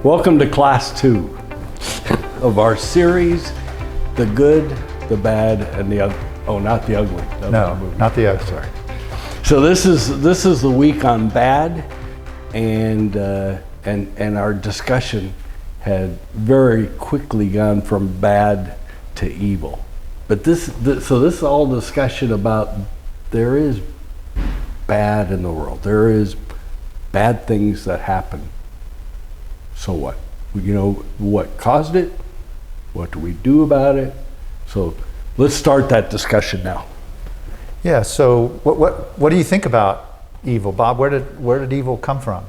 Welcome to Class 2 of our series, The Good, the Bad, and the Ugly. Oh, not the Ugly. No, not the Ugly. Sorry. So this is the week on bad, and our discussion had very quickly gone from bad to evil. But this is all discussion about there is bad in the world. There is bad things that happen. So what? You know, what caused it? What do we do about it? So let's start that discussion now. Yeah, so what do you think about evil, Bob? Where did evil come from?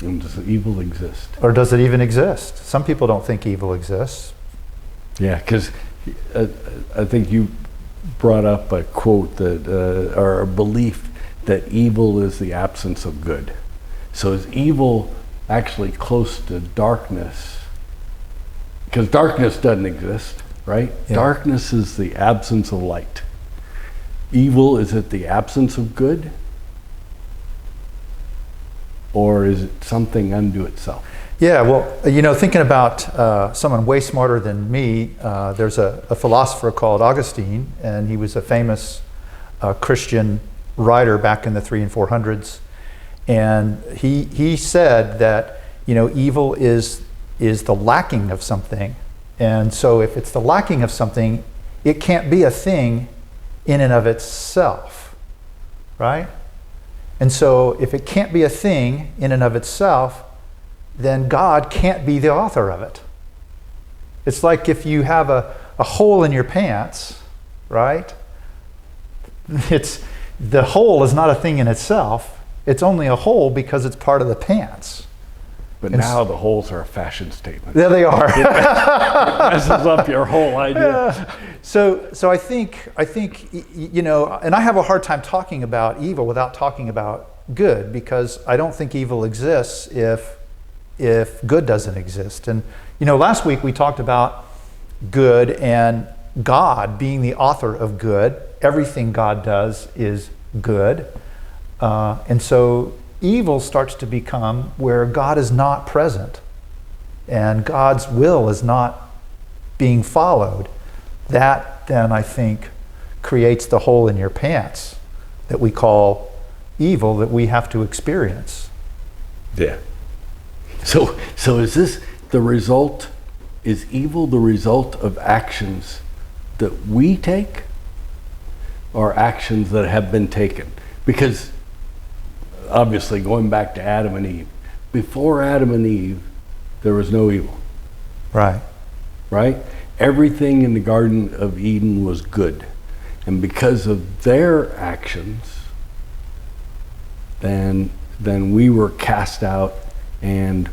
And does evil exist? Or does it even exist? Some people don't think evil exists. Yeah, because I think you brought up a quote that, or a belief that evil is the absence of good. So is evil actually close to darkness? Because darkness doesn't exist, right? Yeah. Darkness is the absence of light. Evil, is it the absence of good? Or is it something unto itself? Yeah, well, you know, thinking about someone way smarter than me, there's a philosopher called Augustine, and he was a famous Christian writer back in the 300s and 400s. And he said that, you know, evil is the lacking of something. And so if it's the lacking of something, it can't be a thing in and of itself, right? And so if it can't be a thing in and of itself, then God can't be the author of it. It's like if you have a hole in your pants, right? The hole is not a thing in itself. It's only a hole because it's part of the pants. But now the holes are a fashion statement. There they are. It messes up your whole idea. Yeah. So I think you know, and I have a hard time talking about evil without talking about good, because I don't think evil exists if good doesn't exist. And you know, last week we talked about good and God being the author of good. Everything God does is good. And so evil starts to become where God is not present and God's will is not being followed. That then, I think, creates the hole in your pants that we call evil that we have to experience. Yeah. So is this the result? Is evil the result of actions that we take or actions that have been taken? Because obviously, going back to Adam and Eve, before Adam and Eve, there was no evil. Right. Right? Everything in the Garden of Eden was good. And because of their actions, then we were cast out and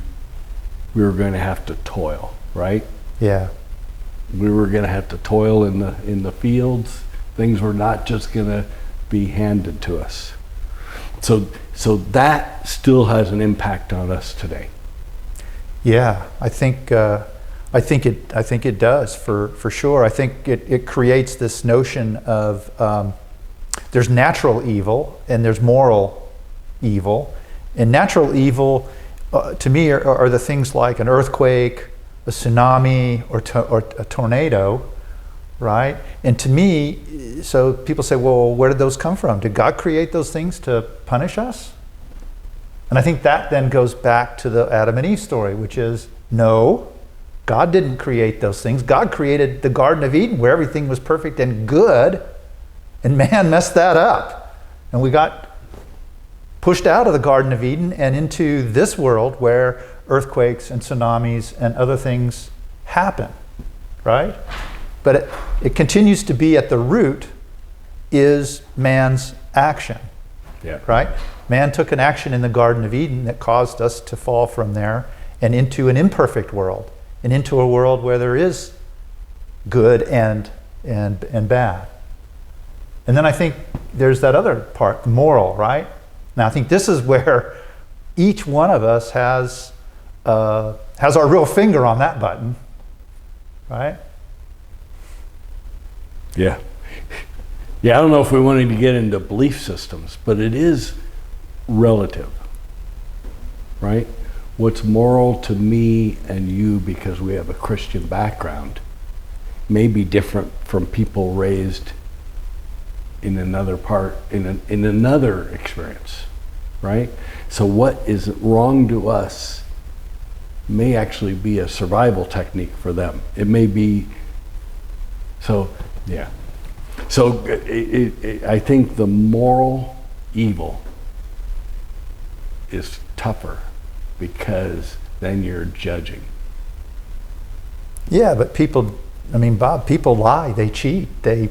we were going to have to toil, right? Yeah. We were going to have to toil in the fields. Things were not just going to be handed to us. So that still has an impact on us today. Yeah, I think it does for sure. I think it creates this notion of there's natural evil and there's moral evil. And natural evil, to me, are the things like an earthquake, a tsunami, or a tornado. Right? And to me, so people say, well, where did those come from? Did God create those things to punish us? And I think that then goes back to the Adam and Eve story, which is, no, God didn't create those things. God created the Garden of Eden where everything was perfect and good, and man messed that up. And we got pushed out of the Garden of Eden and into this world where earthquakes and tsunamis and other things happen, right? But it continues to be at the root is man's action, right? Man took an action in the Garden of Eden that caused us to fall from there and into an imperfect world, and into a world where there is good and bad. And then I think there's that other part, moral, right? Now I think this is where each one of us has our real finger on that button, right? Yeah. Yeah, I don't know if we wanted to get into belief systems, but it is relative, right? What's moral to me and you because we have a Christian background may be different from people raised in another part, in another experience, right? So what is wrong to us may actually be a survival technique for them. It may be, so, yeah. So I think the moral evil is tougher because then you're judging. Yeah, but people, I mean, Bob, people lie, they cheat, they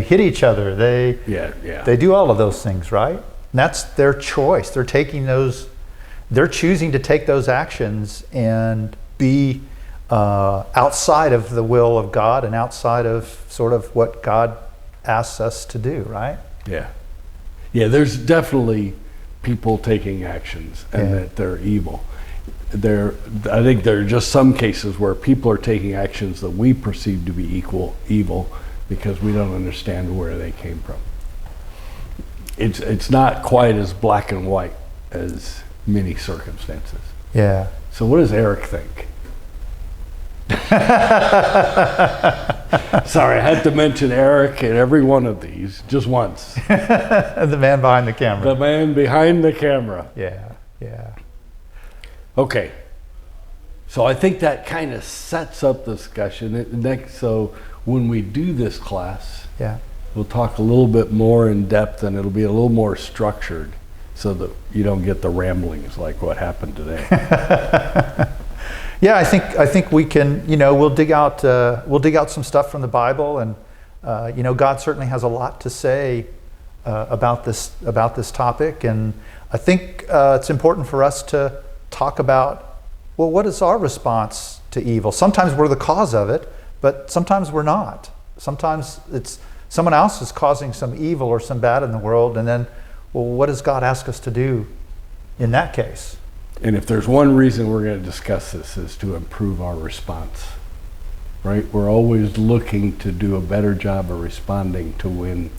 hit each other, they do all of those things, right? And that's their choice. They're choosing to take those actions and be outside of the will of God and outside of sort of what God asks us to do, right? Yeah. Yeah, there's definitely people taking actions and that they're evil. I think there are just some cases where people are taking actions that we perceive to be evil because we don't understand where they came from. It's not quite as black and white as many circumstances. Yeah. So what does Eric think? Sorry, I had to mention Eric in every one of these just once. The man behind the camera. The man behind the camera. Yeah, yeah. Okay. So I think that kind of sets up the discussion. So when we do this class, we'll talk a little bit more in depth and it'll be a little more structured so that you don't get the ramblings like what happened today. Yeah, I think we can, we'll dig out some stuff from the Bible, and God certainly has a lot to say about this topic, and I think it's important for us to talk about, well, what is our response to evil? Sometimes we're the cause of it, but sometimes we're not. Sometimes it's someone else is causing some evil or some bad in the world, and then, well, what does God ask us to do in that case? And if there's one reason we're going to discuss this is to improve our response, right? We're always looking to do a better job of responding to when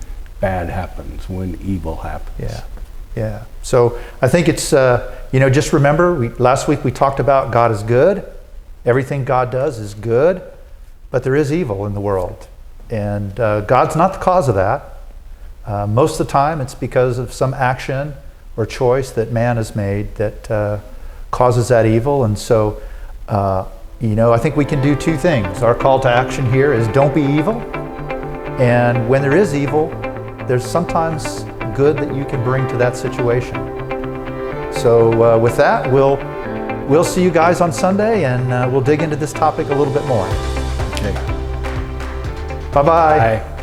bad happens, when evil happens. Yeah. So I think it's, just remember, last week we talked about God is good. Everything God does is good, but there is evil in the world. And God's not the cause of that. Most of the time it's because of some action or choice that man has made that causes that evil. And so, I think we can do two things. Our call to action here is don't be evil. And when there is evil, there's sometimes good that you can bring to that situation. So with that, we'll see you guys on Sunday, and we'll dig into this topic a little bit more. Okay. Bye-bye. Bye.